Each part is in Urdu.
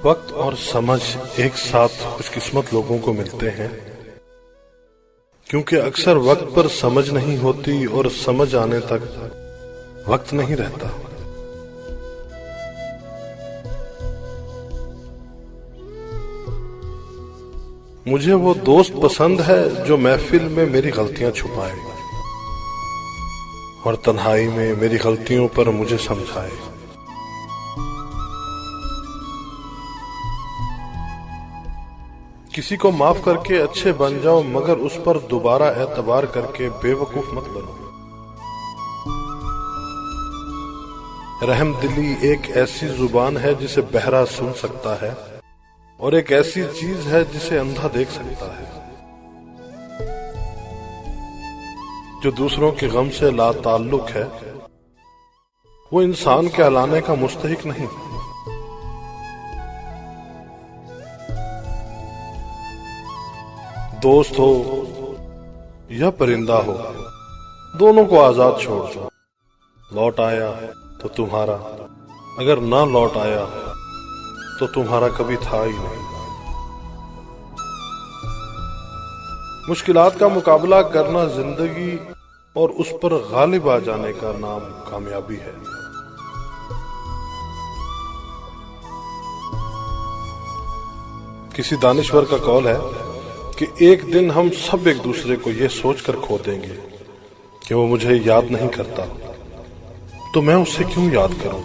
وقت اور سمجھ ایک ساتھ خوش قسمت لوگوں کو ملتے ہیں، کیونکہ اکثر وقت پر سمجھ نہیں ہوتی اور سمجھ آنے تک وقت نہیں رہتا۔ مجھے وہ دوست پسند ہے جو محفل میں میری غلطیاں چھپائے اور تنہائی میں میری غلطیوں پر مجھے سمجھائے۔ کسی کو معاف کر کے اچھے بن جاؤ، مگر اس پر دوبارہ اعتبار کر کے بے وقوف مت بنو۔ رحم دلی ایک ایسی زبان ہے جسے بہرا سن سکتا ہے، اور ایک ایسی چیز ہے جسے اندھا دیکھ سکتا ہے۔ جو دوسروں کے غم سے لا تعلق ہے وہ انسان کہلانے کا مستحق نہیں۔ دوست ہو یا پرندہ ہو، دونوں کو آزاد چھوڑ دو۔ لوٹ آیا تو تمہارا، اگر نہ لوٹ آیا تو تمہارا کبھی تھا ہی نہیں۔ مشکلات کا مقابلہ کرنا زندگی اور اس پر غالب آ جانے کا نام کامیابی ہے۔ کسی دانشور کا قول ہے کہ ایک دن ہم سب ایک دوسرے کو یہ سوچ کر کھو دیں گے کہ وہ مجھے یاد نہیں کرتا، تو میں اسے کیوں یاد کروں؟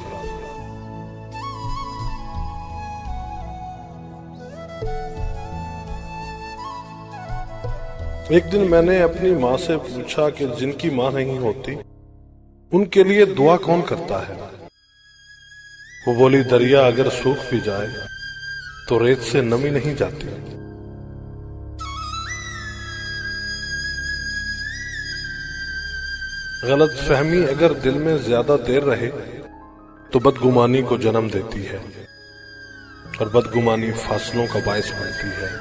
ایک دن میں نے اپنی ماں سے پوچھا کہ جن کی ماں نہیں ہوتی ان کے لیے دعا کون کرتا ہے؟ وہ بولی، دریا اگر سوکھ بھی جائے تو ریت سے نمی نہیں جاتی۔ غلط فہمی اگر دل میں زیادہ دیر رہے تو بدگمانی کو جنم دیتی ہے، اور بدگمانی فاصلوں کا باعث بنتی ہے۔